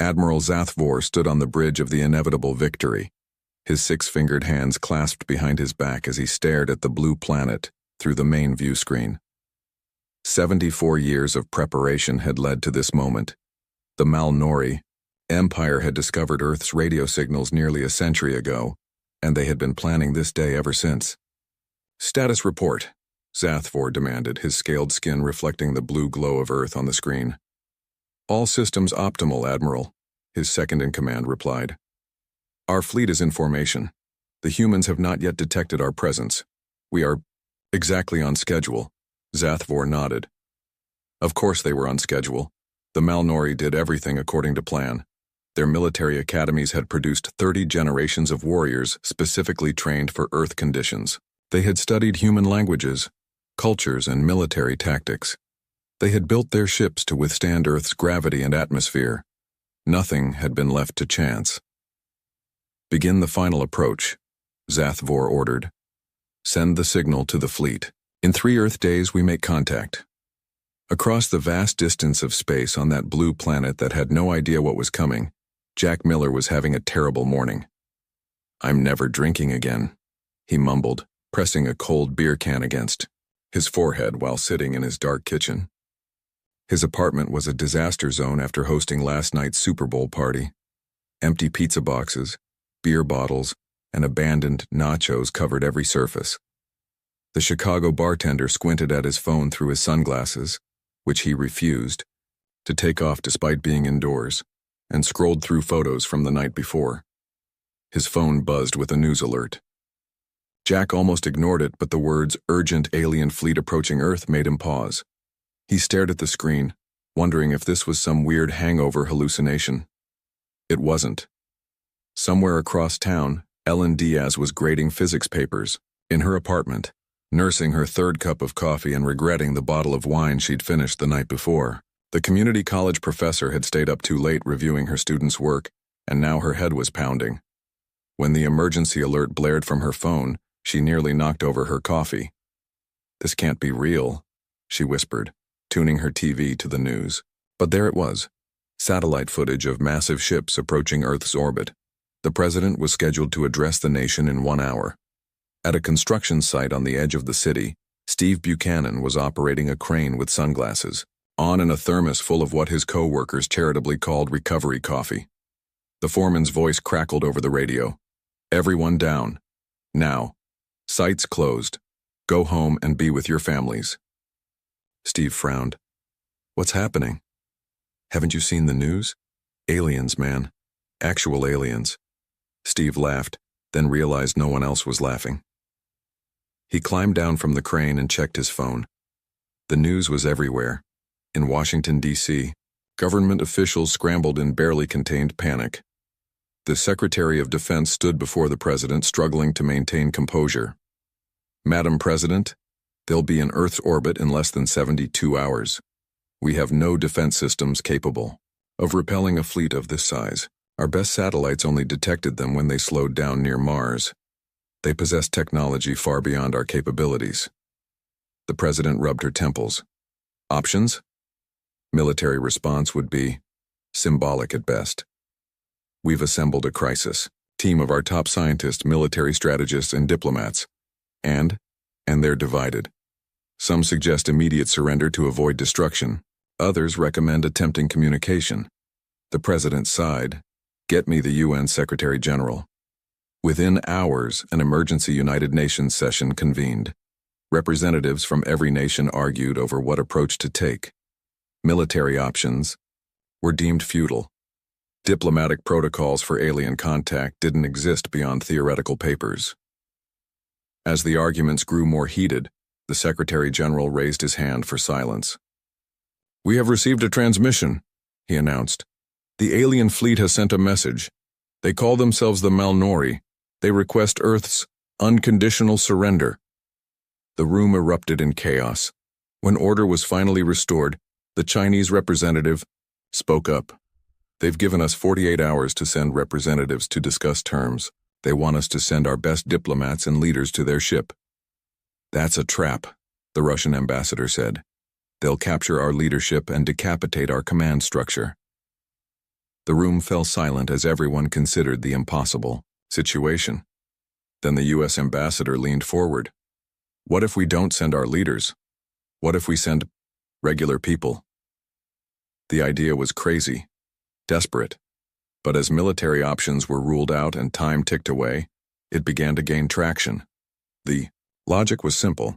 Admiral Zathvor stood on the bridge of the inevitable victory, his six-fingered hands clasped behind his back as he stared at the blue planet through the main view screen. 74 years of preparation had led to this moment. The Malnori Empire had discovered Earth's radio signals nearly a century ago, and they had been planning this day ever since. "Status report," Zathvor demanded, his scaled skin reflecting the blue glow of Earth on the screen. "All systems optimal, Admiral," his second-in-command replied. "Our fleet is in formation. The humans have not yet detected our presence. We are exactly on schedule." Zathvor nodded. Of course they were on schedule. The Malnori did everything according to plan. Their military academies had produced 30 generations of warriors specifically trained for Earth conditions. They had studied human languages, cultures, and military tactics. They had built their ships to withstand Earth's gravity and atmosphere. Nothing had been left to chance. "Begin the final approach," Zathvor ordered. "Send the signal to the fleet. In 3 Earth days we make contact." Across the vast distance of space on that blue planet that had no idea what was coming, Jack Miller was having a terrible morning. "I'm never drinking again," he mumbled, pressing a cold beer can against his forehead while sitting in his dark kitchen. His apartment was a disaster zone after hosting last night's Super Bowl party. Empty pizza boxes, beer bottles, and abandoned nachos covered every surface. The Chicago bartender squinted at his phone through his sunglasses, which he refused to take off despite being indoors, and scrolled through photos from the night before. His phone buzzed with a news alert. Jack almost ignored it, but the words "urgent alien fleet approaching Earth" made him pause. He stared at the screen, wondering if this was some weird hangover hallucination. It wasn't. Somewhere across town, Ellen Diaz was grading physics papers, in her apartment, nursing her third cup of coffee and regretting the bottle of wine she'd finished the night before. The community college professor had stayed up too late reviewing her students' work, and now her head was pounding. When the emergency alert blared from her phone, she nearly knocked over her coffee. "This can't be real," she whispered, tuning her TV to the news. But there it was, satellite footage of massive ships approaching Earth's orbit. The president was scheduled to address the nation in 1 hour. At a construction site on the edge of the city, Steve Buchanan was operating a crane with sunglasses, on in a thermos full of what his co-workers charitably called recovery coffee. The foreman's voice crackled over the radio. "Everyone down. Now. Sites closed. Go home and be with your families." Steve frowned. "What's happening?" "Haven't you seen the news? Aliens, man. Actual aliens." Steve laughed, then realized no one else was laughing. He climbed down from the crane and checked his phone. The news was everywhere. In Washington, D.C., government officials scrambled in barely contained panic. The Secretary of Defense stood before the president, struggling to maintain composure. "Madam President, they'll be in Earth's orbit in less than 72 hours. We have no defense systems capable of repelling a fleet of this size. Our best satellites only detected them when they slowed down near Mars. They possess technology far beyond our capabilities." The president rubbed her temples. "Options?" Military response would be symbolic at best. "We've assembled a crisis team of our top scientists, military strategists, and diplomats. And they're divided. Some suggest immediate surrender to avoid destruction. Others recommend attempting communication." The president sighed. "Get me the UN Secretary General." Within hours, an emergency United Nations session convened. Representatives from every nation argued over what approach to take. Military options were deemed futile. Diplomatic protocols for alien contact didn't exist beyond theoretical papers. As the arguments grew more heated, the Secretary General raised his hand for silence. "We have received a transmission," he announced. "The alien fleet has sent a message. They call themselves the Malnori. They request Earth's unconditional surrender." The room erupted in chaos. When order was finally restored, the Chinese representative spoke up. "They've given us 48 hours to send representatives to discuss terms. They want us to send our best diplomats and leaders to their ship." "That's a trap," the Russian ambassador said. "They'll capture our leadership and decapitate our command structure." The room fell silent as everyone considered the impossible situation. Then the U.S. ambassador leaned forward. What if we don't send our leaders? What if we send regular people? The idea was crazy, desperate, but as military options were ruled out and time ticked away, it began to gain traction. The logic was simple.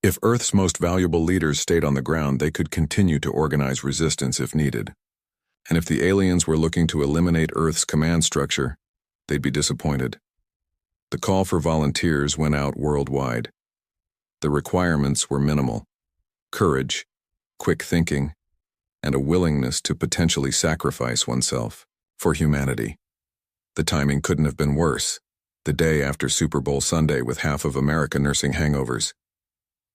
If Earth's most valuable leaders stayed on the ground, they could continue to organize resistance if needed. And if the aliens were looking to eliminate Earth's command structure, they'd be disappointed. The call for volunteers went out worldwide. The requirements were minimal: courage, quick thinking, and a willingness to potentially sacrifice oneself for humanity. The timing couldn't have been worse, the day after Super Bowl Sunday with half of America nursing hangovers.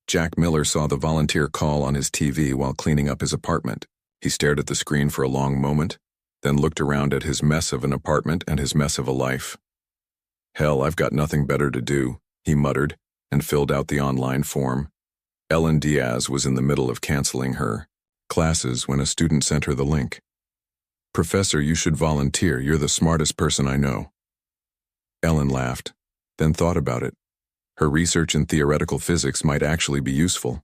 Jack Miller saw the volunteer call on his TV while cleaning up his apartment. He stared at the screen for a long moment, then looked around at his mess of an apartment and his mess of a life. Hell, I've got nothing better to do, he muttered, and filled out the online form. Ellen Diaz was in the middle of canceling her classes when a student sent her the link. "Professor, you should volunteer. You're the smartest person I know." Ellen laughed, then thought about it. Her research in theoretical physics might actually be useful.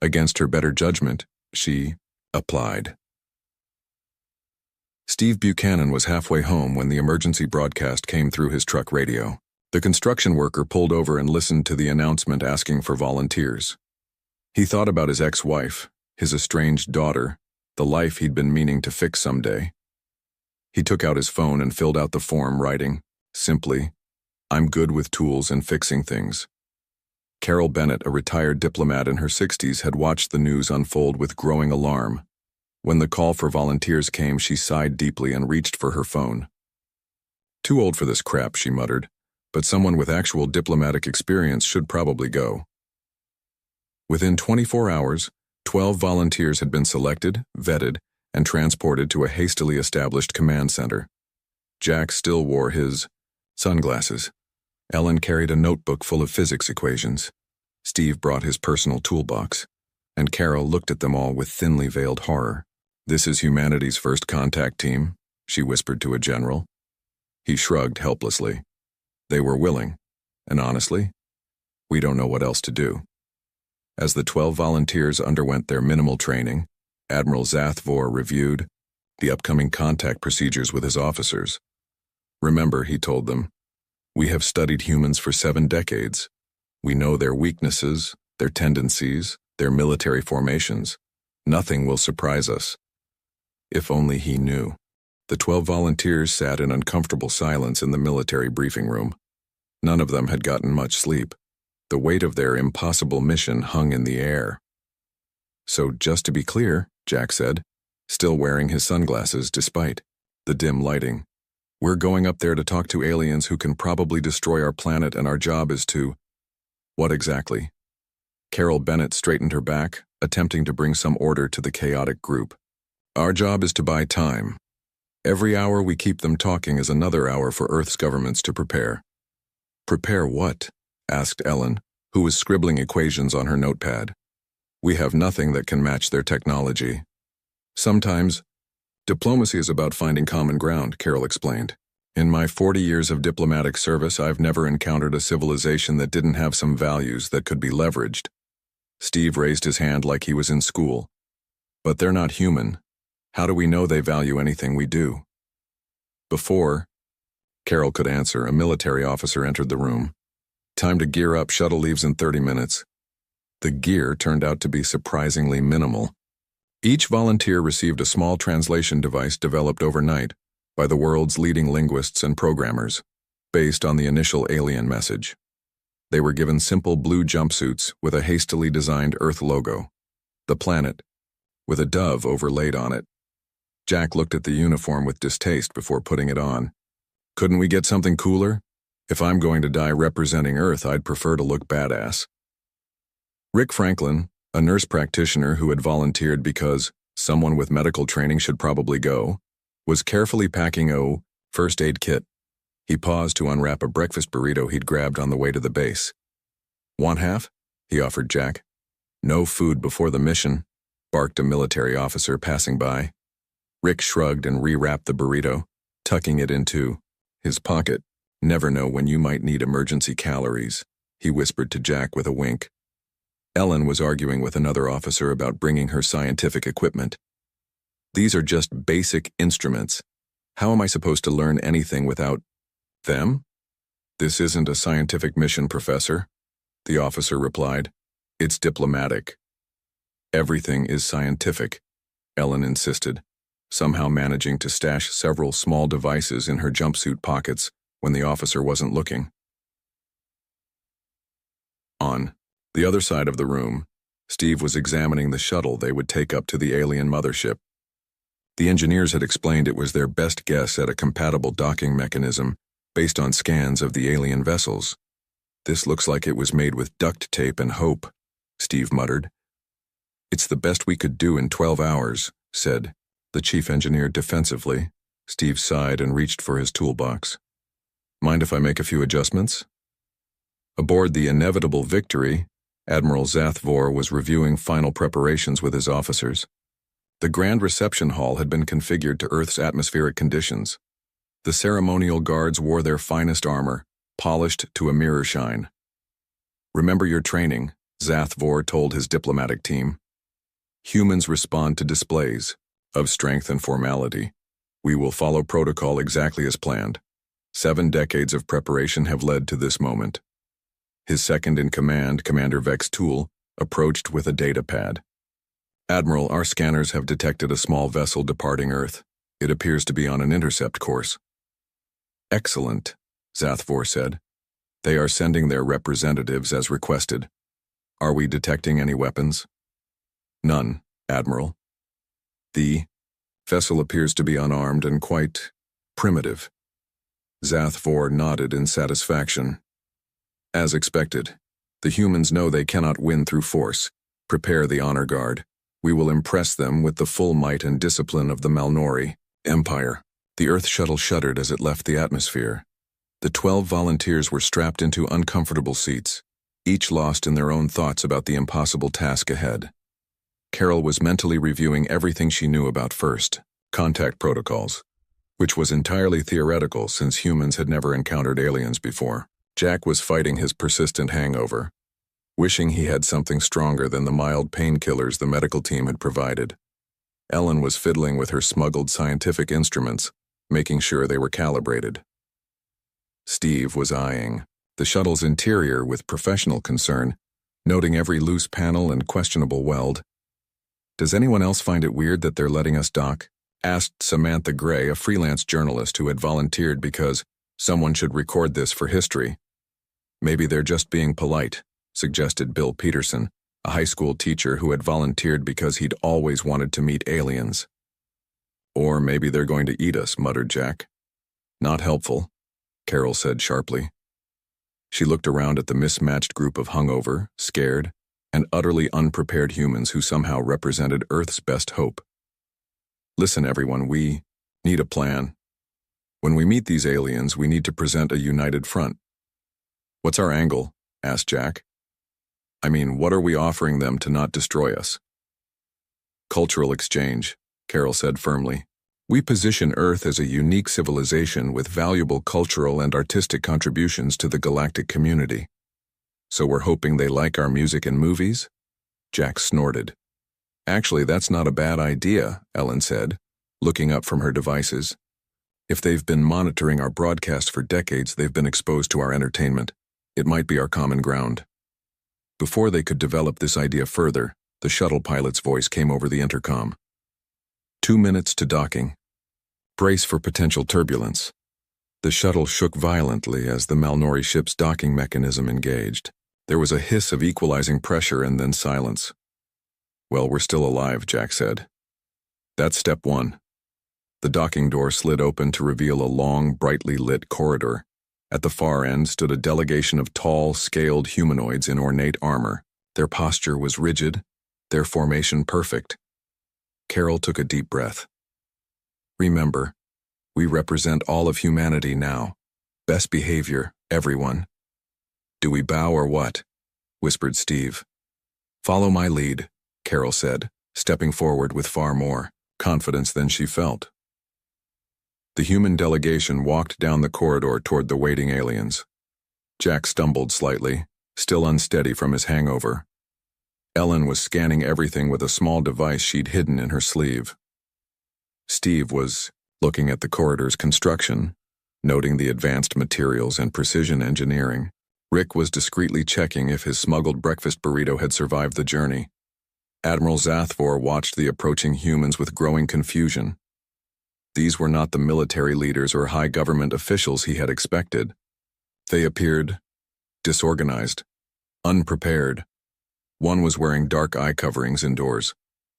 Against her better judgment, she applied. Steve Buchanan was halfway home when the emergency broadcast came through his truck radio. The construction worker pulled over and listened to the announcement asking for volunteers. He thought about his ex-wife, his estranged daughter, the life he'd been meaning to fix someday. He took out his phone and filled out the form, writing, simply, "I'm good with tools and fixing things." Carol Bennett, a retired diplomat in her 60s, had watched the news unfold with growing alarm. When the call for volunteers came, she sighed deeply and reached for her phone. "Too old for this crap," she muttered, "but someone with actual diplomatic experience should probably go." Within 24 hours, 12 volunteers had been selected, vetted, and transported to a hastily established command center. Jack still wore his sunglasses. Ellen carried a notebook full of physics equations. Steve brought his personal toolbox, and Carol looked at them all with thinly veiled horror. "This is humanity's first contact team," she whispered to a general. He shrugged helplessly. They were willing, and honestly, we don't know what else to do. As the 12 volunteers underwent their minimal training, Admiral Zathvor reviewed the upcoming contact procedures with his officers. "Remember," he told them, "we have studied humans for 7 decades. We know their weaknesses, their tendencies, their military formations. Nothing will surprise us." If only he knew. The 12 volunteers sat in uncomfortable silence in the military briefing room. None of them had gotten much sleep. The weight of their impossible mission hung in the air. "So just to be clear," Jack said, still wearing his sunglasses despite the dim lighting, "we're going up there to talk to aliens who can probably destroy our planet, and our job is to—" "What exactly?" Carol Bennett straightened her back, attempting to bring some order to the chaotic group. "Our job is to buy time. Every hour we keep them talking is another hour for Earth's governments to prepare." "Prepare what?" asked Ellen, who was scribbling equations on her notepad. "We have nothing that can match their technology." "Sometimes, diplomacy is about finding common ground," Carol explained. "In my 40 years of diplomatic service, I've never encountered a civilization that didn't have some values that could be leveraged." Steve raised his hand like he was in school. "But they're not human. How do we know they value anything we do?" Before Carol could answer, a military officer entered the room. "Time to gear up. Shuttle leaves in 30 minutes. The gear turned out to be surprisingly minimal. Each volunteer received a small translation device developed overnight by the world's leading linguists and programmers, based on the initial alien message. They were given simple blue jumpsuits with a hastily designed Earth logo, the planet, with a dove overlaid on it. Jack looked at the uniform with distaste before putting it on. "Couldn't we get something cooler? If I'm going to die representing Earth, I'd prefer to look badass." Rick Franklin, a nurse practitioner who had volunteered because someone with medical training should probably go, was carefully packing a first aid kit. He paused to unwrap a breakfast burrito he'd grabbed on the way to the base. "Want half?" he offered Jack. "No food before the mission," barked a military officer passing by. Rick shrugged and rewrapped the burrito, tucking it into his pocket. Never know when you might need emergency calories, he whispered to Jack with a wink. Ellen was arguing with another officer about bringing her scientific equipment. These are just basic instruments. How am I supposed to learn anything without them? This isn't a scientific mission, Professor, the officer replied. It's diplomatic. Everything is scientific, Ellen insisted, somehow managing to stash several small devices in her jumpsuit pockets when the officer wasn't looking. On the other side of the room, Steve was examining the shuttle they would take up to the alien mothership. The engineers had explained it was their best guess at a compatible docking mechanism based on scans of the alien vessels. This looks like it was made with duct tape and hope, Steve muttered. It's the best we could do in 12 hours, said the chief engineer defensively. Steve sighed and reached for his toolbox. Mind if I make a few adjustments? Aboard the inevitable Victory, Admiral Zathvor was reviewing final preparations with his officers. The grand reception hall had been configured to Earth's atmospheric conditions. The ceremonial guards wore their finest armor, polished to a mirror shine. Remember your training, Zathvor told his diplomatic team. Humans respond to displays of strength and formality. We will follow protocol exactly as planned. 7 decades of preparation have led to this moment. His second-in-command, Commander Vex Tool, approached with a data pad. Admiral, our scanners have detected a small vessel departing Earth. It appears to be on an intercept course. Excellent, Zathvor said. They are sending their representatives as requested. Are we detecting any weapons? None, Admiral. The vessel appears to be unarmed and quite primitive. Zathvor nodded in satisfaction. As expected, the humans know they cannot win through force. Prepare the honor guard. We will impress them with the full might and discipline of the Malnori Empire. The Earth shuttle shuddered as it left the atmosphere. The 12 volunteers were strapped into uncomfortable seats, each lost in their own thoughts about the impossible task ahead. Carol was mentally reviewing everything she knew about first contact protocols, which was entirely theoretical since humans had never encountered aliens before. Jack was fighting his persistent hangover, wishing he had something stronger than the mild painkillers the medical team had provided. Ellen was fiddling with her smuggled scientific instruments, making sure they were calibrated. Steve was eyeing the shuttle's interior with professional concern, noting every loose panel and questionable weld. Does anyone else find it weird that they're letting us dock? Asked Samantha Gray, a freelance journalist who had volunteered because someone should record this for history. Maybe they're just being polite, suggested Bill Peterson, a high school teacher who had volunteered because he'd always wanted to meet aliens. Or maybe they're going to eat us, muttered Jack. Not helpful, Carol said sharply. She looked around at the mismatched group of hungover, scared, and utterly unprepared humans who somehow represented Earth's best hope. Listen, everyone, we need a plan. When we meet these aliens, we need to present a united front. What's our angle? Asked Jack. I mean, what are we offering them to not destroy us? Cultural exchange, Carol said firmly. We position Earth as a unique civilization with valuable cultural and artistic contributions to the galactic community. So we're hoping they like our music and movies? Jack snorted. Actually, that's not a bad idea, Ellen said, looking up from her devices. If they've been monitoring our broadcast for decades, they've been exposed to our entertainment. It might be our common ground. Before they could develop this idea further, the shuttle pilot's voice came over the intercom. 2 minutes to docking. Brace for potential turbulence. The shuttle shook violently as the Malnori ship's docking mechanism engaged. There was a hiss of equalizing pressure and then silence. Well, we're still alive, Jack said. That's step 1. The docking door slid open to reveal a long, brightly lit corridor. At the far end stood a delegation of tall, scaled humanoids in ornate armor. Their posture was rigid, their formation perfect. Carol took a deep breath. Remember, we represent all of humanity now. Best behavior, everyone. Do we bow or what? Whispered Steve. Follow my lead, Carol said, stepping forward with far more confidence than she felt. The human delegation walked down the corridor toward the waiting aliens. Jack stumbled slightly, still unsteady from his hangover. Ellen was scanning everything with a small device she'd hidden in her sleeve. Steve was looking at the corridor's construction, noting the advanced materials and precision engineering. Rick was discreetly checking if his smuggled breakfast burrito had survived the journey. Admiral Zathvor watched the approaching humans with growing confusion. These were not the military leaders or high government officials he had expected. They appeared disorganized, unprepared. One was wearing dark eye coverings indoors.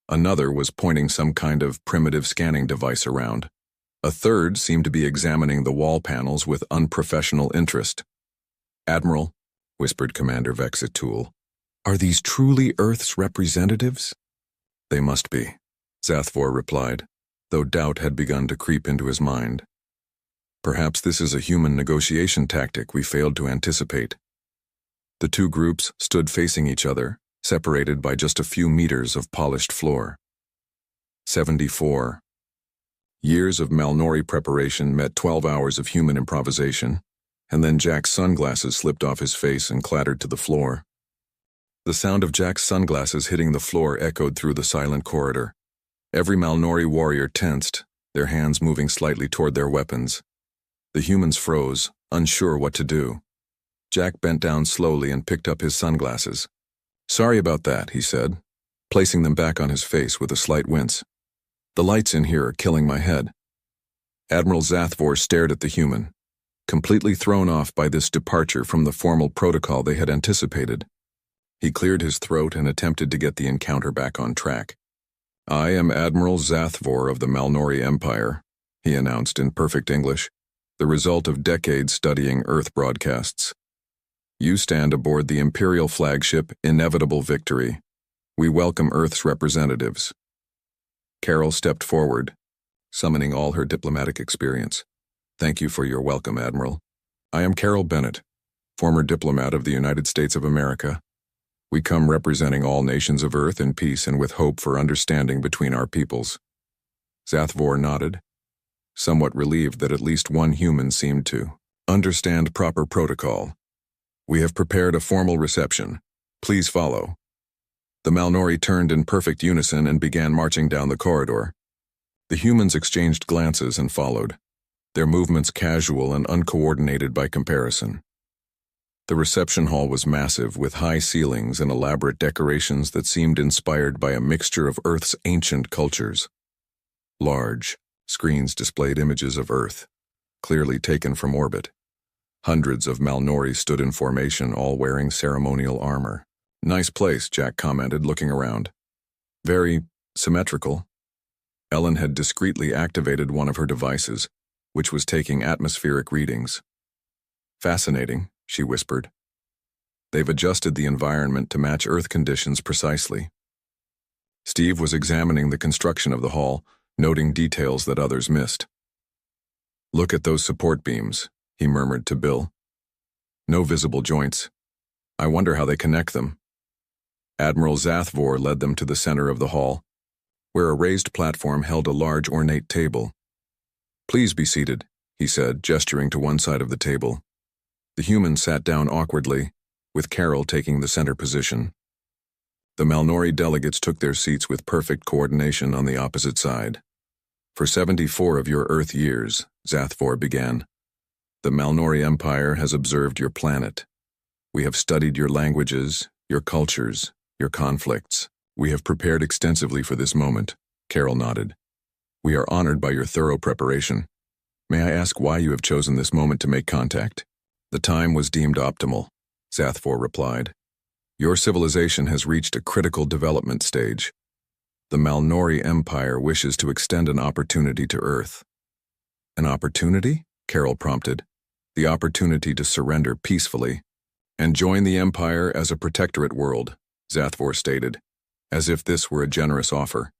Another was pointing some kind of primitive scanning device around. A third seemed to be examining the wall panels with unprofessional interest. "Admiral," whispered Commander Vexitool, "are these truly Earth's representatives?" "They must be," Zathvor replied, though doubt had begun to creep into his mind. "Perhaps this is a human negotiation tactic we failed to anticipate." The two groups stood facing each other, separated by just a few meters of polished floor. 74. Years of Malnori preparation met 12 hours of human improvisation, and then Jack's sunglasses slipped off his face and clattered to the floor. The sound of Jack's sunglasses hitting the floor echoed through the silent corridor. Every Malnori warrior tensed, their hands moving slightly toward their weapons. The humans froze, unsure what to do. Jack bent down slowly and picked up his sunglasses. "Sorry about that," he said, placing them back on his face with a slight wince. "The lights in here are killing my head." Admiral Zathvor stared at the human, completely thrown off by this departure from the formal protocol they had anticipated. He cleared his throat and attempted to get the encounter back on track. "I am Admiral Zathvor of the Malnori Empire," he announced in perfect English, the result of decades studying Earth broadcasts. "You stand aboard the Imperial flagship Inevitable Victory. We welcome Earth's representatives." Carol stepped forward, summoning all her diplomatic experience. "Thank you for your welcome, Admiral. I am Carol Bennett, former diplomat of the United States of America. We come representing all nations of Earth in peace and with hope for understanding between our peoples." Zathvor nodded, somewhat relieved that at least one human seemed to understand proper protocol. "We have prepared a formal reception. Please follow." The Malnori turned in perfect unison and began marching down the corridor. The humans exchanged glances and followed, their movements casual and uncoordinated by comparison. The reception hall was massive, with high ceilings and elaborate decorations that seemed inspired by a mixture of Earth's ancient cultures. Large screens displayed images of Earth, clearly taken from orbit. Hundreds of Malnori stood in formation, all wearing ceremonial armor. "Nice place," Jack commented, looking around. "Very symmetrical." Ellen had discreetly activated one of her devices, which was taking atmospheric readings. "Fascinating," she whispered. "They've adjusted the environment to match Earth conditions precisely." Steve was examining the construction of the hall, noting details that others missed. "Look at those support beams," he murmured to Bill. "No visible joints. I wonder how they connect them." Admiral Zathvor led them to the center of the hall, where a raised platform held a large ornate table. "Please be seated," he said, gesturing to one side of the table. The humans sat down awkwardly, with Carol taking the center position. The Malnori delegates took their seats with perfect coordination on the opposite side. "For 74 of your Earth years," Zathvor began, "the Malnori Empire has observed your planet. We have studied your languages, your cultures, your conflicts. We have prepared extensively for this moment." Carol nodded. "We are honored by your thorough preparation. May I ask why you have chosen this moment to make contact?" "The time was deemed optimal," Zathvor replied. "Your civilization has reached a critical development stage. The Malnori Empire wishes to extend an opportunity to Earth." "An opportunity?" Carol prompted. "The opportunity to surrender peacefully and join the Empire as a protectorate world," Zathvor stated, as if this were a generous offer.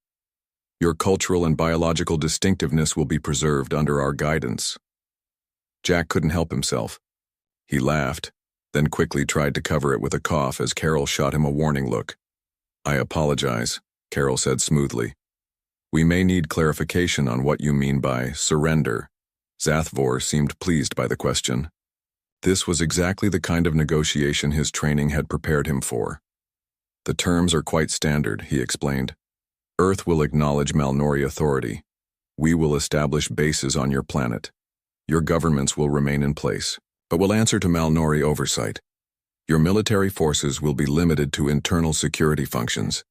"Your cultural and biological distinctiveness will be preserved under our guidance." Jack couldn't help himself. He laughed, then quickly tried to cover it with a cough as Carol shot him a warning look. "I apologize," Carol said smoothly. We may need clarification on what you mean by surrender. Zathvor seemed pleased by the question. This was exactly the kind of negotiation his training had prepared him for. The terms are quite standard, he explained. Earth will acknowledge Malnori authority. We will establish bases on your planet. Your governments will remain in place, but will answer to Malnori oversight. Your military forces will be limited to internal security functions.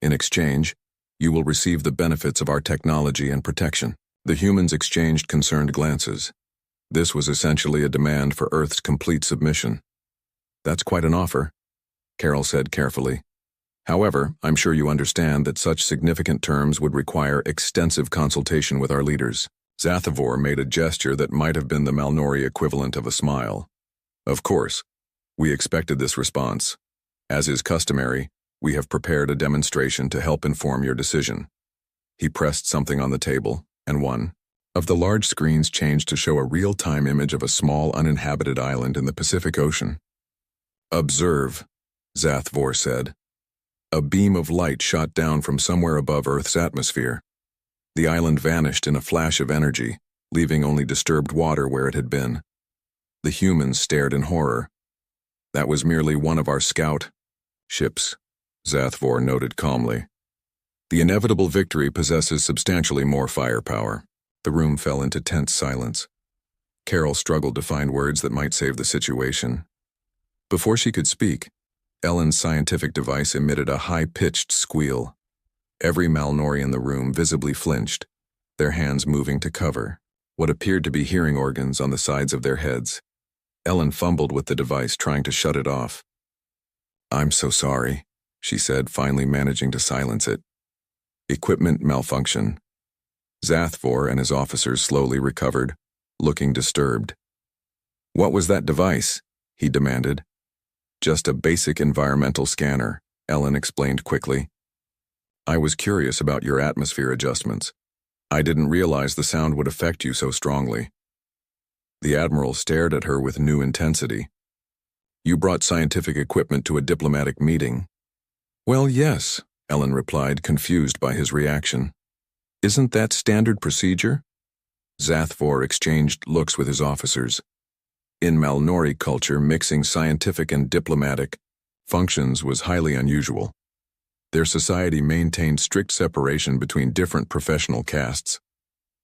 In exchange, you will receive the benefits of our technology and protection. The humans exchanged concerned glances. This was essentially a demand for Earth's complete submission. That's quite an offer, Carol said carefully. However, I'm sure you understand that such significant terms would require extensive consultation with our leaders. Zathvor made a gesture that might have been the Malnori equivalent of a smile. Of course, we expected this response. As is customary, we have prepared a demonstration to help inform your decision. He pressed something on the table, and one of the large screens changed to show a real-time image of a small uninhabited island in the Pacific Ocean. Observe, Zathvor said. A beam of light shot down from somewhere above Earth's atmosphere. The island vanished in a flash of energy, leaving only disturbed water where it had been. The humans stared in horror. That was merely one of our scout ships, Zathvor noted calmly. The inevitable victory possesses substantially more firepower. The room fell into tense silence. Carol struggled to find words that might save the situation. Before she could speak, Ellen's scientific device emitted a high-pitched squeal. Every Malnori in the room visibly flinched, their hands moving to cover what appeared to be hearing organs on the sides of their heads. Ellen fumbled with the device, trying to shut it off. "I'm so sorry," she said, finally managing to silence it. Equipment malfunction. Zathvor and his officers slowly recovered, looking disturbed. "What was that device?" he demanded. "Just a basic environmental scanner," Ellen explained quickly. "I was curious about your atmosphere adjustments. I didn't realize the sound would affect you so strongly." The Admiral stared at her with new intensity. "You brought scientific equipment to a diplomatic meeting." "Well, yes," Ellen replied, confused by his reaction. "Isn't that standard procedure?" Zathvor exchanged looks with his officers. In Malnori culture, mixing scientific and diplomatic functions was highly unusual. Their society maintained strict separation between different professional castes.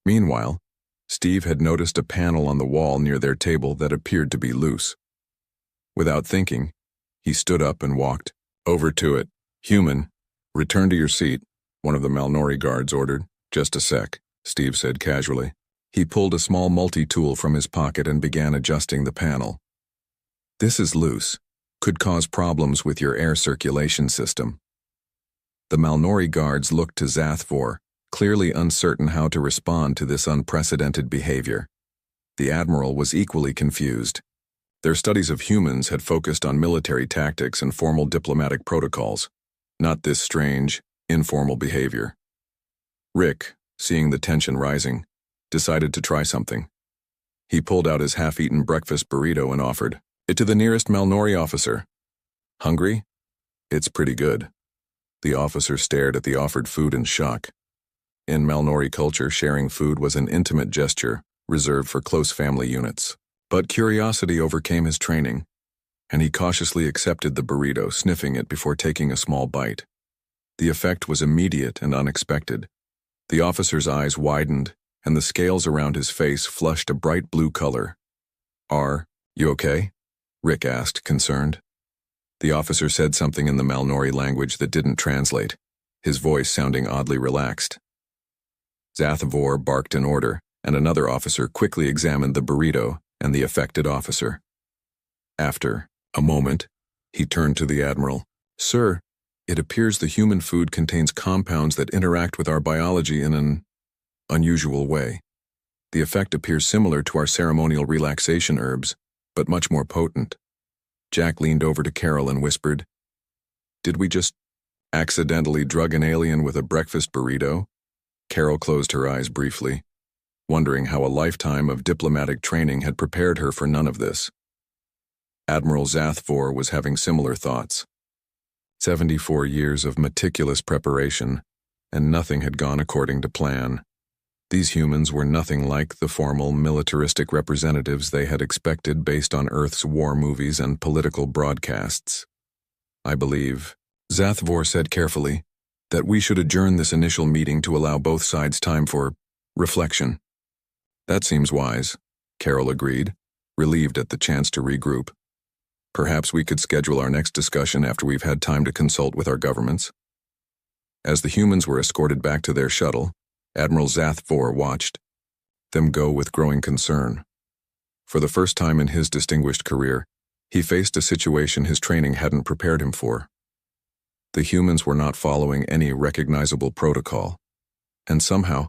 Meanwhile, Steve had noticed a panel on the wall near their table that appeared to be loose. Without thinking, he stood up and walked over to it. "Human, return to your seat," one of the Malnori guards ordered. "Just a sec," Steve said casually. He pulled a small multi-tool from his pocket and began adjusting the panel. "This is loose. Could cause problems with your air circulation system." The Malnori guards looked to Zathvor, clearly uncertain how to respond to this unprecedented behavior. The Admiral was equally confused. Their studies of humans had focused on military tactics and formal diplomatic protocols, not this strange, informal behavior. Rick, seeing the tension rising, decided to try something. He pulled out his half-eaten breakfast burrito and offered it to the nearest Malnori officer. "Hungry? It's pretty good." The officer stared at the offered food in shock. In Malnori culture, sharing food was an intimate gesture reserved for close family units. But curiosity overcame his training, and he cautiously accepted the burrito, sniffing it before taking a small bite. The effect was immediate and unexpected. The officer's eyes widened, and the scales around his face flushed a bright blue color. "Are you okay?" Rick asked, concerned. The officer said something in the Malnori language that didn't translate, his voice sounding oddly relaxed. Zathvor barked an order, and another officer quickly examined the burrito and the affected officer. After a moment, he turned to the Admiral. "Sir, it appears the human food contains compounds that interact with our biology in an unusual way. The effect appears similar to our ceremonial relaxation herbs, but much more potent." Jack leaned over to Carol and whispered, "Did we just accidentally drug an alien with a breakfast burrito?" Carol closed her eyes briefly, wondering how a lifetime of diplomatic training had prepared her for none of this. Admiral Zathvor was having similar thoughts. 74 years of meticulous preparation, and nothing had gone according to plan. These humans were nothing like the formal militaristic representatives they had expected based on Earth's war movies and political broadcasts. "I believe," Zathvor said carefully, "that we should adjourn this initial meeting to allow both sides time for reflection." "That seems wise," Carol agreed, relieved at the chance to regroup. "Perhaps we could schedule our next discussion after we've had time to consult with our governments." As the humans were escorted back to their shuttle, Admiral Zathvor watched them go with growing concern. For the first time in his distinguished career, he faced a situation his training hadn't prepared him for. The humans were not following any recognizable protocol, and somehow,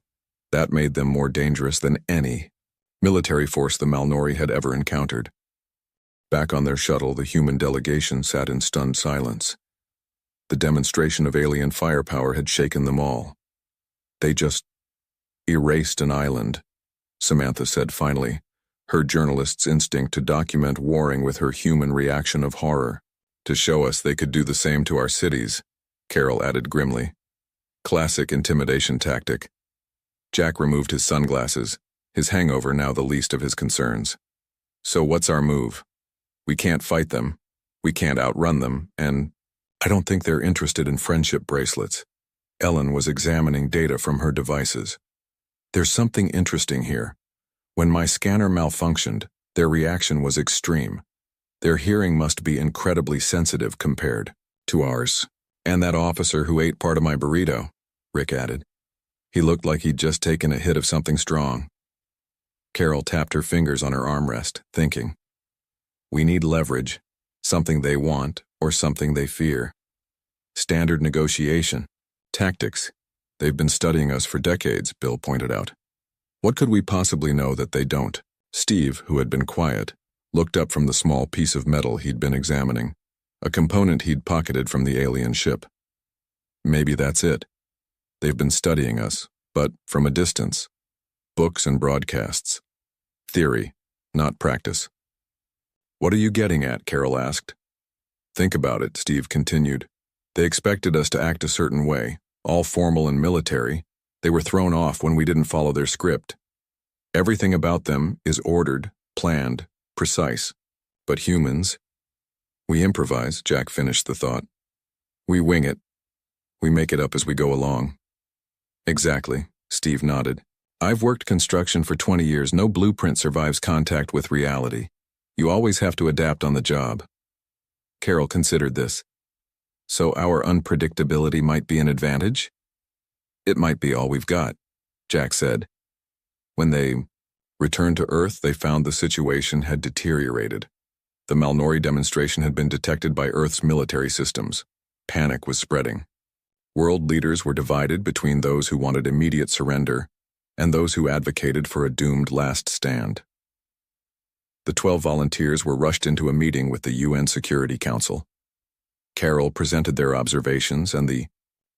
that made them more dangerous than any military force the Malnori had ever encountered. Back on their shuttle, the human delegation sat in stunned silence. The demonstration of alien firepower had shaken them all. "They just erased an island," Samantha said finally, her journalist's instinct to document warring with her human reaction of horror. "To show us they could do the same to our cities," Carol added grimly. "Classic intimidation tactic." Jack removed his sunglasses, his hangover now the least of his concerns. "So what's our move? We can't fight them, we can't outrun them, and I don't think they're interested in friendship bracelets." Ellen was examining data from her devices. "There's something interesting here. When my scanner malfunctioned, their reaction was extreme. Their hearing must be incredibly sensitive compared to ours. And that officer who ate part of my burrito," Rick added. "He looked like he'd just taken a hit of something strong." Carol tapped her fingers on her armrest, thinking. "We need leverage, something they want or something they fear. Standard negotiation, tactics. They've been studying us for decades," Bill pointed out. "What could we possibly know that they don't?" Steve, who had been quiet, looked up from the small piece of metal he'd been examining, a component he'd pocketed from the alien ship. "Maybe that's it. They've been studying us, but from a distance. Books and broadcasts. Theory, not practice." "What are you getting at?" Carol asked. "Think about it," Steve continued. "They expected us to act a certain way, all formal and military. They were thrown off when we didn't follow their script. Everything about them is ordered, planned, precise. But humans, we improvise," Jack finished the thought. "We wing it. We make it up as we go along." "Exactly," Steve nodded. "I've worked construction for 20 years. No blueprint survives contact with reality. You always have to adapt on the job." Carol considered this. "So our unpredictability might be an advantage?" "It might be all we've got," Jack said. When they returned to Earth, they found the situation had deteriorated. The Malnori demonstration had been detected by Earth's military systems. Panic was spreading. World leaders were divided between those who wanted immediate surrender and those who advocated for a doomed last stand. The 12 volunteers were rushed into a meeting with the UN Security Council. Carol presented their observations and the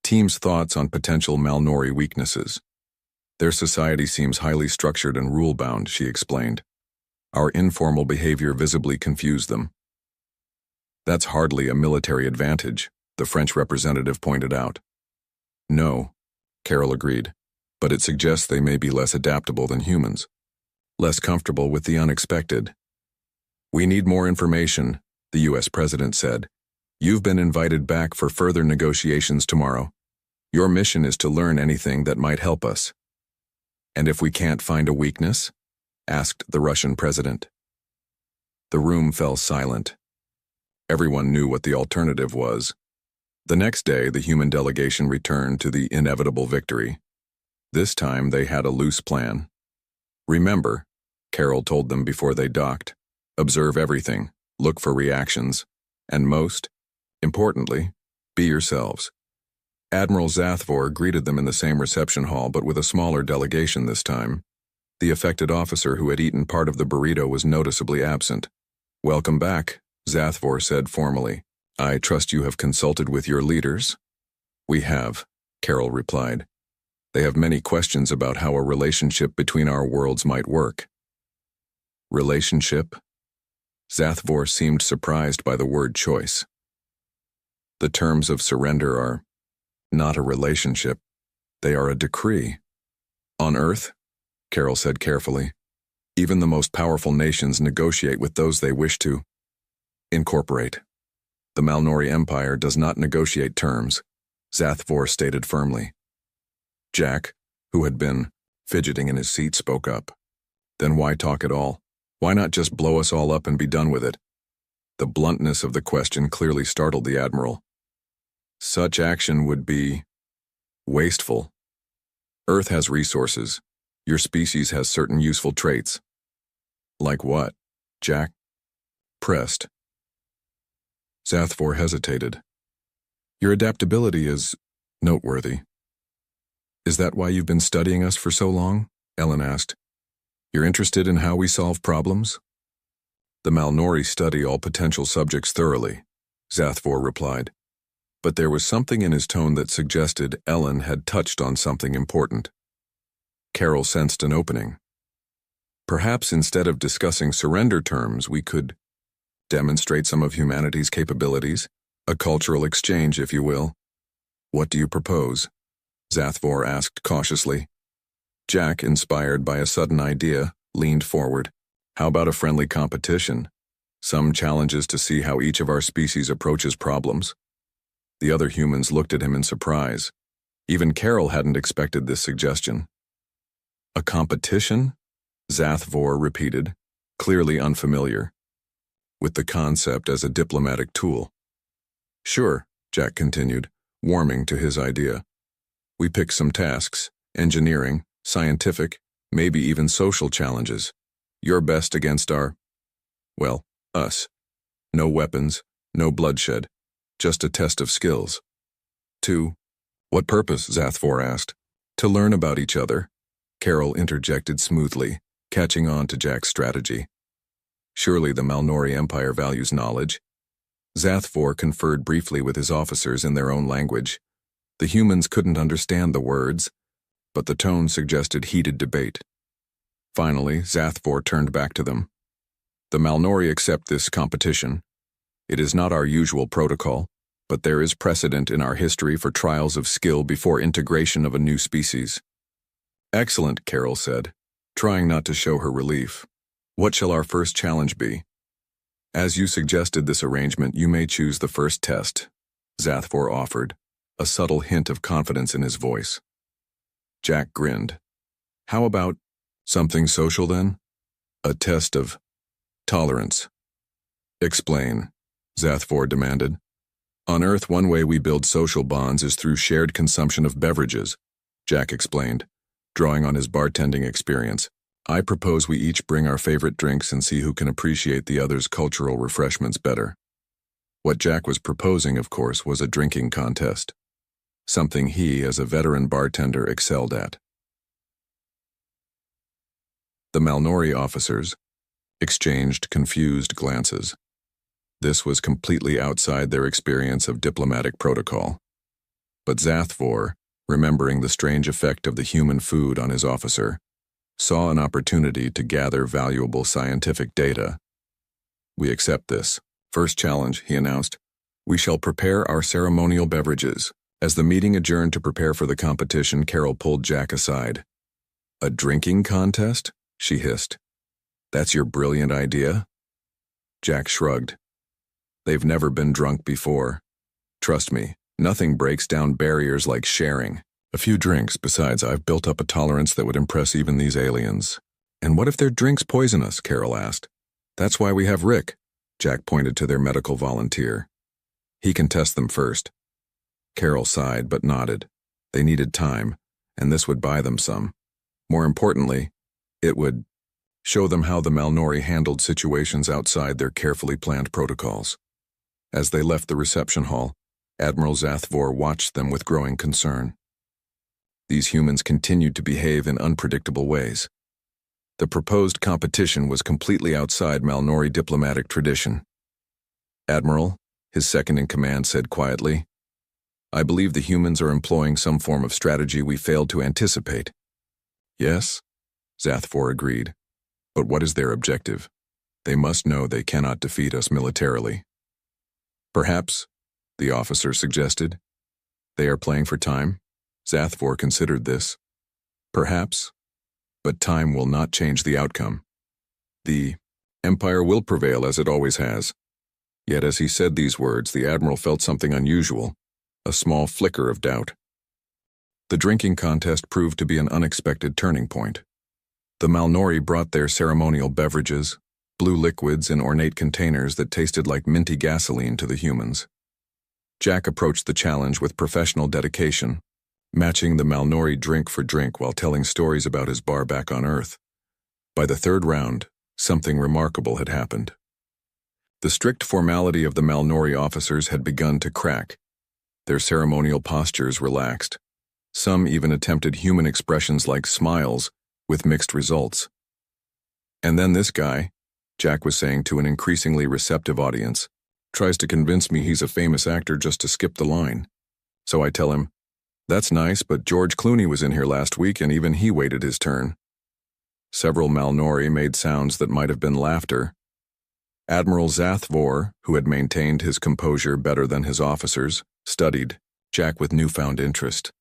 team's thoughts on potential Malnori weaknesses. "Their society seems highly structured and rule-bound," she explained. "Our informal behavior visibly confused them." "That's hardly a military advantage," the French representative pointed out. "No," Carol agreed, "but it suggests they may be less adaptable than humans, less comfortable with the unexpected." "We need more information," the U.S. president said. "You've been invited back for further negotiations tomorrow. Your mission is to learn anything that might help us." "And if we can't find a weakness?" asked the Russian president. The room fell silent. Everyone knew what the alternative was. The next day, the human delegation returned to the inevitable victory. This time, they had a loose plan. "Remember," Carol told them before they docked, "observe everything, look for reactions, and most importantly, be yourselves." Admiral Zathvor greeted them in the same reception hall, but with a smaller delegation this time. The affected officer who had eaten part of the burrito was noticeably absent. "Welcome back," Zathvor said formally. "I trust you have consulted with your leaders?" "We have," Carol replied. "They have many questions about how a relationship between our worlds might work." "Relationship?" Zathvor seemed surprised by the word choice. "The terms of surrender are not a relationship," They are a decree. On Earth, Carol said carefully, even the most powerful nations negotiate with those they wish to incorporate. The Malnori Empire does not negotiate terms, Zathvor stated firmly. Jack, who had been fidgeting in his seat, spoke up. Then why talk at all? Why not just blow us all up and be done with it? The bluntness of the question clearly startled the Admiral. Such action would be wasteful. Earth has resources. Your species has certain useful traits. Like what? Jack pressed. Zathvor hesitated. Your adaptability is noteworthy. Is that why you've been studying us for so long? Ellen asked. You're interested in how we solve problems? The Malnori study all potential subjects thoroughly, Zathvor replied. But there was something in his tone that suggested Ellen had touched on something important. Carol sensed an opening. Perhaps instead of discussing surrender terms, we could demonstrate some of humanity's capabilities, a cultural exchange, if you will. What do you propose? Zathvor asked cautiously. Jack, inspired by a sudden idea, leaned forward. How about a friendly competition? Some challenges to see how each of our species approaches problems. The other humans looked at him in surprise. Even Carol hadn't expected this suggestion. A competition? Zathvor repeated, clearly unfamiliar, with the concept as a diplomatic tool. Sure, Jack continued, warming to his idea. We pick some tasks, engineering, scientific, maybe even social challenges. Your best against us. No weapons, no bloodshed, just a test of skills. 2. What purpose? Zathvor asked. To learn about each other, Carol interjected smoothly, catching on to Jack's strategy. Surely the Malnori Empire values knowledge. Zathvor conferred briefly with his officers in their own language. The humans couldn't understand the words, but the tone suggested heated debate. Finally, Zathvor turned back to them. The Malnori accept this competition. It is not our usual protocol, but there is precedent in our history for trials of skill before integration of a new species. Excellent, Carol said, trying not to show her relief. What shall our first challenge be? As you suggested this arrangement, you may choose the first test, Zathvor offered, a subtle hint of confidence in his voice. Jack grinned. How about something social then? A test of tolerance. Explain, Zathvor demanded. On Earth, one way we build social bonds is through shared consumption of beverages, Jack explained, drawing on his bartending experience. I propose we each bring our favorite drinks and see who can appreciate the other's cultural refreshments better. What Jack was proposing, of course, was a drinking contest, something he, as a veteran bartender, excelled at. The Malnori officers exchanged confused glances. This was completely outside their experience of diplomatic protocol. But Zathvor, remembering the strange effect of the human food on his officer, saw an opportunity to gather valuable scientific data. We accept this. First challenge, he announced. We shall prepare our ceremonial beverages. As the meeting adjourned to prepare for the competition, Carol pulled Jack aside. A drinking contest? She hissed. That's your brilliant idea? Jack shrugged. They've never been drunk before. Trust me, nothing breaks down barriers like sharing. A few drinks, besides I've built up a tolerance that would impress even these aliens. And what if their drinks poison us? Carol asked. That's why we have Rick. Jack pointed to their medical volunteer. He can test them first. Carol sighed but nodded. They needed time, and this would buy them some. More importantly, it would show them how the Malnori handled situations outside their carefully planned protocols. As they left the reception hall, Admiral Zathvor watched them with growing concern. These humans continued to behave in unpredictable ways. The proposed competition was completely outside Malnori diplomatic tradition. Admiral, his second-in-command said quietly, I believe the humans are employing some form of strategy we failed to anticipate. Yes, Zathvor agreed. But what is their objective? They must know they cannot defeat us militarily. Perhaps, the officer suggested, they are playing for time. Zathvor considered this. Perhaps, but time will not change the outcome. The Empire will prevail as it always has. Yet as he said these words, the Admiral felt something unusual, a small flicker of doubt. The drinking contest proved to be an unexpected turning point. The Malnori brought their ceremonial beverages, blue liquids in ornate containers that tasted like minty gasoline to the humans. Jack approached the challenge with professional dedication, matching the Malnori drink for drink while telling stories about his bar back on Earth. By the third round, something remarkable had happened. The strict formality of the Malnori officers had begun to crack. Their ceremonial postures relaxed. Some even attempted human expressions like smiles, with mixed results. And then this guy, Jack was saying to an increasingly receptive audience, tries to convince me he's a famous actor just to skip the line. So I tell him, "That's nice, but George Clooney was in here last week and even he waited his turn." Several Malnori made sounds that might have been laughter. Admiral Zathvor, who had maintained his composure better than his officers, studied Jack with newfound interest.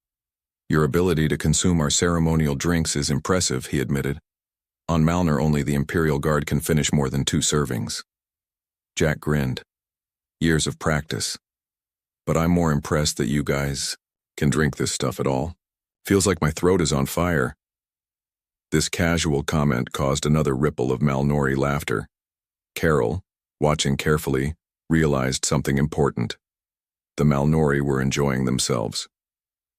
"Your ability to consume our ceremonial drinks is impressive," he admitted. "On Malner only the Imperial Guard can finish more than 2 servings." Jack grinned. "Years of practice. But I'm more impressed that you guys can drink this stuff at all. Feels like my throat is on fire." This casual comment caused another ripple of Malnori laughter. Carol, watching carefully, realized something important. The Malnori were enjoying themselves.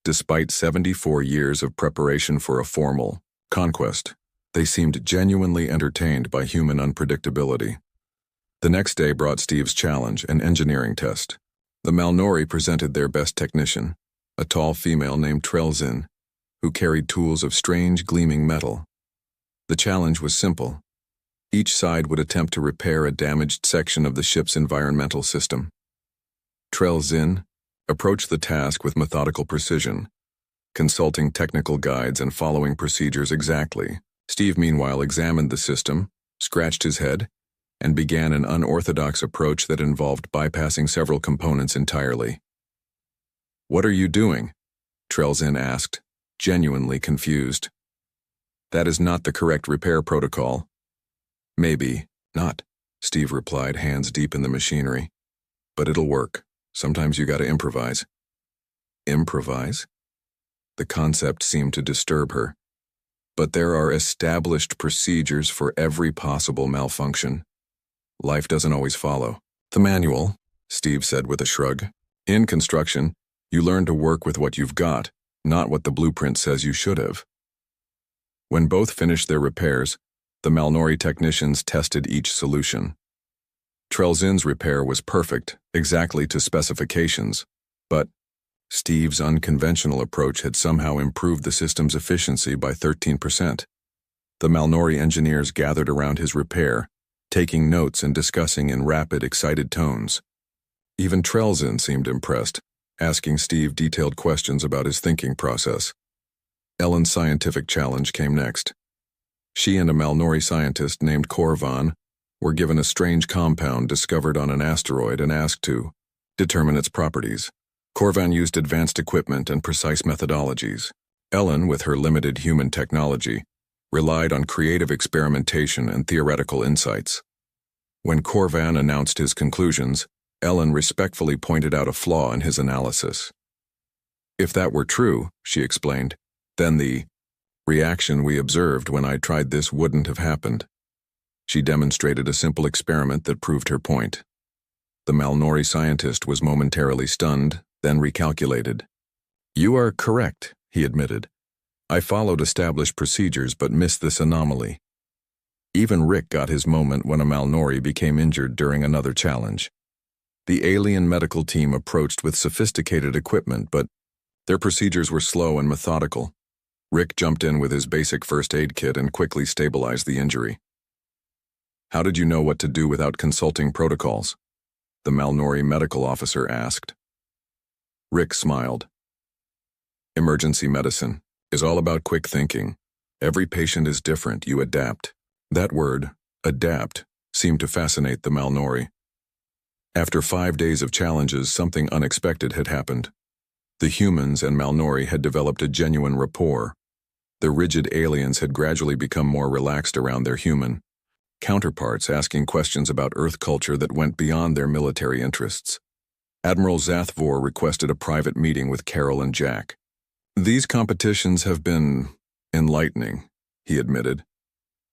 Despite 74 years of preparation for a formal conquest, they seemed genuinely entertained by human unpredictability. The next day brought Steve's challenge, an engineering test. The Malnori presented their best technician, a tall female named Trelzin, who carried tools of strange gleaming metal. The challenge was simple. Each side would attempt to repair a damaged section of the ship's environmental system. Trelzin approached the task with methodical precision, consulting technical guides and following procedures exactly. Steve, meanwhile, examined the system, scratched his head, and began an unorthodox approach that involved bypassing several components entirely. "What are you doing?" Trelzin asked, genuinely confused. "That is not the correct repair protocol." "Maybe not," Steve replied, hands deep in the machinery. "But it'll work. Sometimes you gotta improvise." Improvise? The concept seemed to disturb her. "But there are established procedures for every possible malfunction. Life doesn't always follow the manual," Steve said with a shrug. "In construction, you learn to work with what you've got, not what the blueprint says you should have." When both finished their repairs, the Malnori technicians tested each solution. Trelzin's repair was perfect, exactly to specifications, but Steve's unconventional approach had somehow improved the system's efficiency by 13%. The Malnori engineers gathered around his repair, taking notes and discussing in rapid, excited tones. Even Trelzin seemed impressed, asking Steve detailed questions about his thinking process. Ellen's scientific challenge came next. She and a Malnori scientist named Korvan were given a strange compound discovered on an asteroid and asked to determine its properties. Korvan used advanced equipment and precise methodologies. Ellen, with her limited human technology, relied on creative experimentation and theoretical insights. When Korvan announced his conclusions, Ellen respectfully pointed out a flaw in his analysis. "If that were true," she explained, "then the reaction we observed when I tried this wouldn't have happened." She demonstrated a simple experiment that proved her point. The Malnori scientist was momentarily stunned, then recalculated. "You are correct," he admitted. "I followed established procedures but missed this anomaly." Even Rick got his moment when a Malnori became injured during another challenge. The alien medical team approached with sophisticated equipment, but their procedures were slow and methodical. Rick jumped in with his basic first aid kit and quickly stabilized the injury. "How did you know what to do without consulting protocols?" the Malnori medical officer asked. Rick smiled. "Emergency medicine is all about quick thinking. Every patient is different, you adapt." That word, adapt, seemed to fascinate the Malnori. After 5 days of challenges, something unexpected had happened. The humans and Malnori had developed a genuine rapport. The rigid aliens had gradually become more relaxed around their human counterparts, asking questions about Earth culture that went beyond their military interests. Admiral Zathvor requested a private meeting with Carol and Jack. "These competitions have been enlightening," he admitted.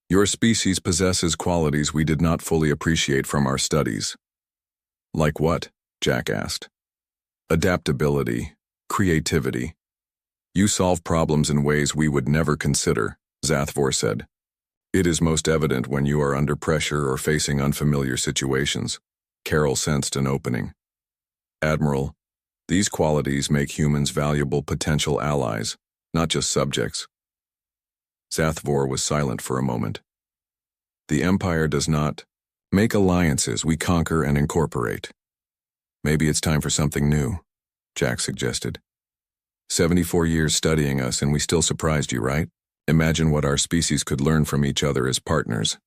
"Your species possesses qualities we did not fully appreciate from our studies." "Like what?" Jack asked. "Adaptability, creativity. You solve problems in ways we would never consider," Zathvor said. "It is most evident when you are under pressure or facing unfamiliar situations." Carol sensed an opening. "Admiral, these qualities make humans valuable potential allies, not just subjects." Zathvor was silent for a moment. "The Empire does not make alliances, we conquer and incorporate." "Maybe it's time for something new," Jack suggested. 74 years studying us and we still surprised you, right? Imagine what our species could learn from each other as partners."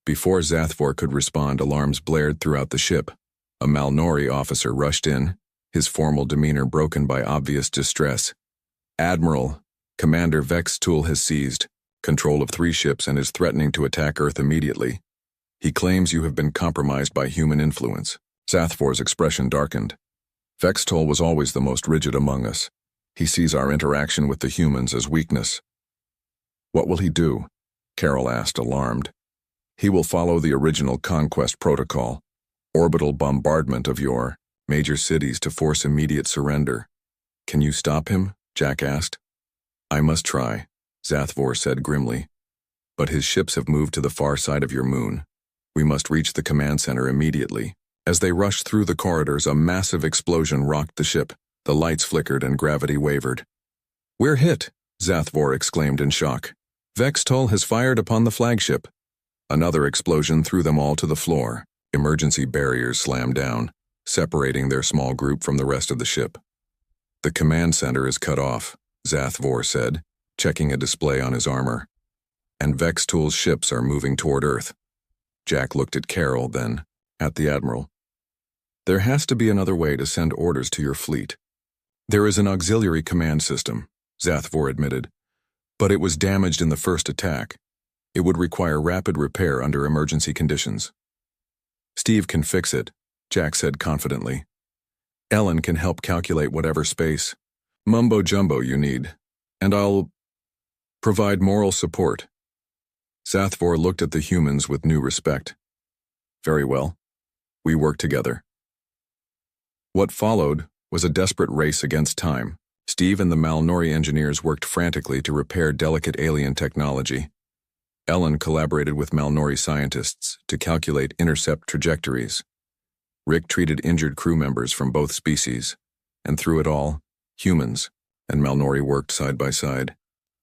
Before Zathvor could respond, alarms blared throughout the ship. A Malnori officer rushed in, his formal demeanor broken by obvious distress. "Admiral, Commander Vextool has seized control of 3 ships and is threatening to attack Earth immediately. He claims you have been compromised by human influence." Zathvor's expression darkened. "Vextool was always the most rigid among us. He sees our interaction with the humans as weakness." "What will he do?" Carol asked, alarmed. "He will follow the original conquest protocol, orbital bombardment of your major cities to force immediate surrender." "Can you stop him?" Jack asked. "I must try," Zathvor said grimly. "But his ships have moved to the far side of your moon. We must reach the command center immediately." As they rushed through the corridors, a massive explosion rocked the ship. The lights flickered and gravity wavered. "We're hit!" Zathvor exclaimed in shock. "Vextool has fired upon the flagship." Another explosion threw them all to the floor. Emergency barriers slammed down, separating their small group from the rest of the ship. "The command center is cut off," Zathvor said, checking a display on his armor. "And Vextool's ships are moving toward Earth." Jack looked at Carol, then at the Admiral. "There has to be another way to send orders to your fleet." "There is an auxiliary command system," Zathvor admitted, "but it was damaged in the first attack. It would require rapid repair under emergency conditions." "Steve can fix it," Jack said confidently. "Ellen can help calculate whatever space mumbo-jumbo you need, and I'll provide moral support." Zathvor looked at the humans with new respect. "Very well. We work together." What followed was a desperate race against time. Steve and the Malnori engineers worked frantically to repair delicate alien technology. Ellen collaborated with Malnori scientists to calculate intercept trajectories. Rick treated injured crew members from both species, and through it all, humans and Malnori worked side by side,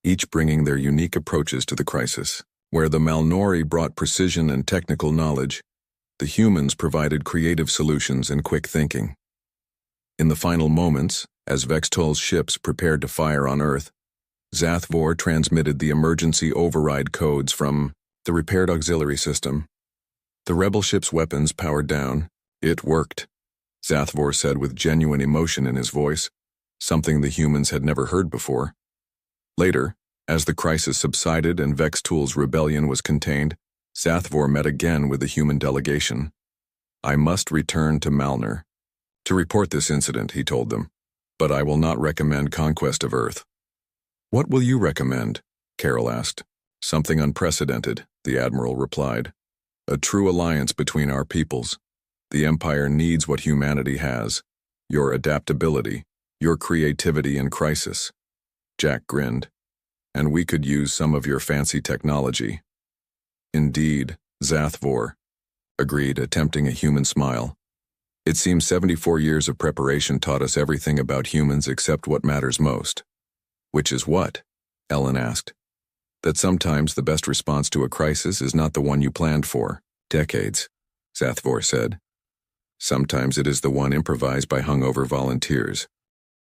each bringing their unique approaches to the crisis. Where the Malnori brought precision and technical knowledge, the humans provided creative solutions and quick thinking. In the final moments, as Vextool's ships prepared to fire on Earth, Zathvor transmitted the emergency override codes from the repaired auxiliary system. The rebel ship's weapons powered down. "It worked," Zathvor said with genuine emotion in his voice, something the humans had never heard before. Later, as the crisis subsided and Vextool's rebellion was contained, Zathvor met again with the human delegation. "I must return to Malner to report this incident," he told them, "but I will not recommend conquest of Earth." "What will you recommend?" Carol asked. "Something unprecedented," the Admiral replied. "A true alliance between our peoples. The Empire needs what humanity has: your adaptability, your creativity in crisis." Jack grinned. "And we could use some of your fancy technology." "Indeed," Zathvor agreed, attempting a human smile. "It seems 74 years of preparation taught us everything about humans except what matters most." "Which is what?" Ellen asked. "That sometimes the best response to a crisis is not the one you planned for. Decades," Zathvor said. "Sometimes it is the one improvised by hungover volunteers."